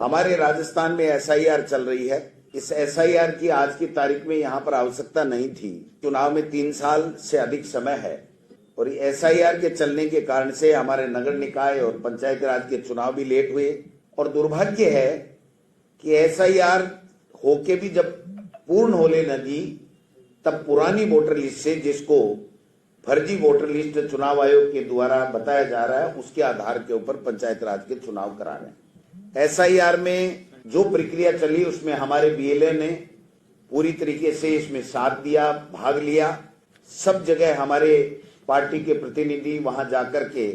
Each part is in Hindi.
हमारे राजस्थान में एसआईआर चल रही है। इस एसआईआर की आज की तारीख में यहाँ पर आवश्यकता नहीं थी। चुनाव में 3 साल से अधिक समय है और एसआईआर के चलने के कारण से हमारे नगर निकाय और पंचायत राज के चुनाव भी लेट हुए। और दुर्भाग्य है कि एसआईआर होके भी जब पूर्ण होने लगी तब पुरानी वोटर लिस्ट से, जिसको फर्जी वोटर लिस्ट चुनाव आयोग के द्वारा बताया जा रहा है, उसके आधार के ऊपर पंचायत राज के चुनाव करा रहे हैं। एसआईआर में जो प्रक्रिया चली उसमें हमारे बीएलए ने पूरी तरीके से इसमें साथ दिया, भाग लिया। सब जगह हमारे पार्टी के प्रतिनिधि वहां जाकर के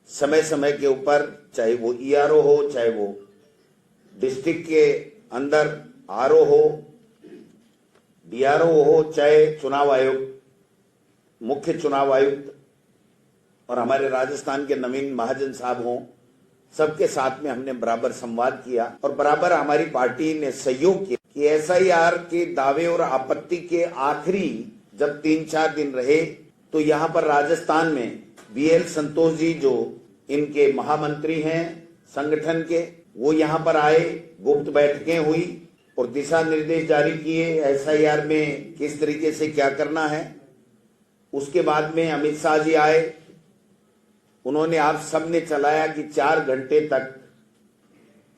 समय समय के ऊपर, चाहे वो ईआरओ हो, चाहे वो डिस्ट्रिक्ट के अंदर आरओ हो, डीआरओ हो, चाहे चुनाव आयोग, मुख्य चुनाव आयुक्त और हमारे राजस्थान के नवीन महाजन साहब हों, सबके साथ में हमने बराबर संवाद किया और बराबर हमारी पार्टी ने सहयोग किया कि एसआईआर के दावे और आपत्ति के आखिरी जब 3-4 दिन रहे तो यहाँ पर राजस्थान में बीएल संतोष जी, जो इनके महामंत्री हैं संगठन के, वो यहाँ पर आए, गुप्त बैठकें हुई और दिशा निर्देश जारी किए एसआईआर में किस तरीके से क्या करना है। उसके बाद में अमित शाह जी आए, उन्होंने आप सबने चलाया कि 4 घंटे तक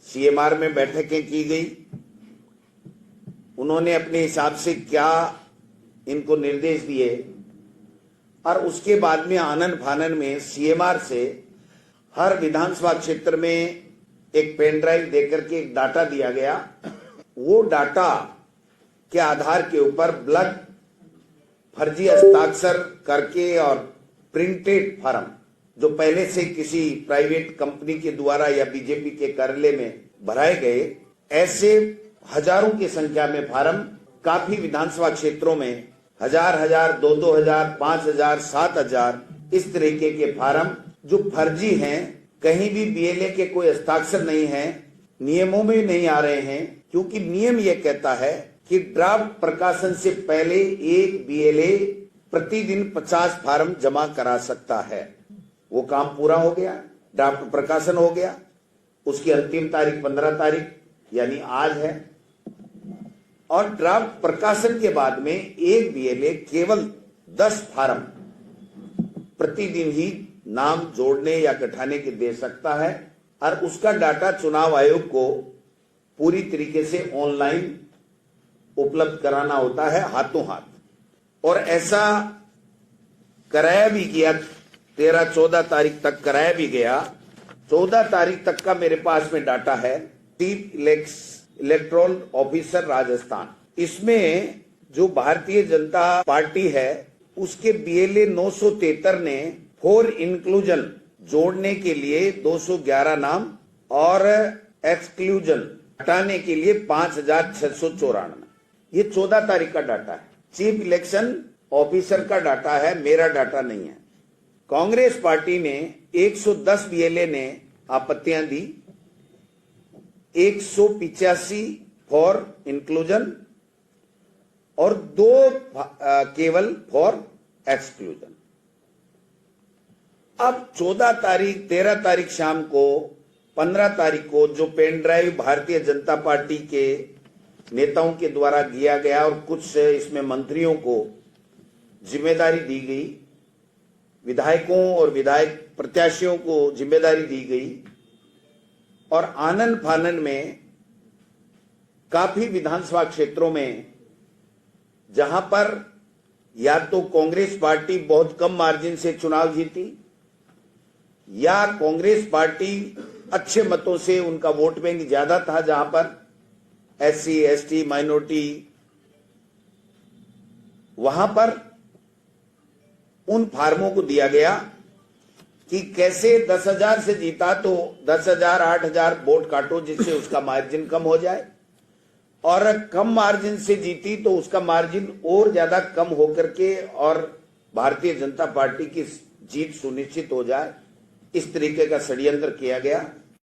सीएमआर में बैठकें की गई। उन्होंने अपने हिसाब से क्या इनको निर्देश दिए और उसके बाद में आनन फानन में सीएमआर से हर विधानसभा क्षेत्र में एक पेन ड्राइव देकर के एक डाटा दिया गया। वो डाटा के आधार के ऊपर ब्लड फर्जी हस्ताक्षर करके और प्रिंटेड फॉर्म, जो पहले से किसी प्राइवेट कंपनी के द्वारा या बीजेपी के कार्यालय में भराए गए, ऐसे हजारों की संख्या में फॉर्म काफी विधानसभा क्षेत्रों में 1000, 2,000, 5,000, 7,000 इस तरीके के फॉर्म जो फर्जी हैं, कहीं भी बीएलए के कोई हस्ताक्षर नहीं है, नियमों में नहीं आ रहे हैं। क्योंकि नियम यह कहता है कि ड्राफ्ट प्रकाशन से पहले एक बीएलए प्रतिदिन 50 फॉर्म जमा करा सकता है। वो काम पूरा हो गया, ड्राफ्ट प्रकाशन हो गया, उसकी अंतिम तारीख 15 तारीख यानी आज है। और ड्राफ्ट प्रकाशन के बाद में एक बीएलए केवल 10 फॉर्म प्रतिदिन ही नाम जोड़ने या घटाने के दे सकता है और उसका डाटा चुनाव आयोग को पूरी तरीके से ऑनलाइन उपलब्ध कराना होता है, हाथों हाथ। और ऐसा कराया भी गया, 13-14 तारीख तक कराया भी गया। 14 तारीख तक का मेरे पास में डाटा है। चीफ इलेक्टोरल ऑफिसर राजस्थान, इसमें जो भारतीय जनता पार्टी है उसके बीएलए 973 ने फॉर इंक्लूजन जोड़ने के लिए 211 नाम और एक्सक्लूजन हटाने के लिए 5,694। ये 14 तारीख का डाटा है। चीफ इलेक्शन ऑफिसर का डाटा है, मेरा डाटा नहीं है। कांग्रेस पार्टी ने 110 बीएलए ने आपत्तियां दी, 185 फॉर इंक्लूजन और 2 केवल फॉर एक्सक्लूजन। अब 14 तारीख, 13 तारीख शाम को, 15 तारीख को जो pen drive Bharatiya Janata party के नेताओं के द्वारा दिया गया और कुछ इसमें मंत्रियों को जिम्मेदारी दी गई, विधायकों और विधायक प्रत्याशियों को जिम्मेदारी दी गई और आनन फानन में काफी विधानसभा क्षेत्रों में जहां पर या तो कांग्रेस पार्टी बहुत कम मार्जिन से चुनाव जीती या कांग्रेस पार्टी अच्छे मतों से, उनका वोट बैंक ज्यादा था, जहां पर एससी, एसटी, माइनॉरिटी, वहां पर उन फार्मों को दिया गया कि कैसे 10,000 से जीता तो 10,000, 8,000 वोट काटो जिससे उसका मार्जिन कम हो जाए, और कम मार्जिन से जीती तो उसका मार्जिन और ज्यादा कम होकर के और भारतीय जनता पार्टी की जीत सुनिश्चित हो जाए। इस तरीके का षड्यंत्र किया गया।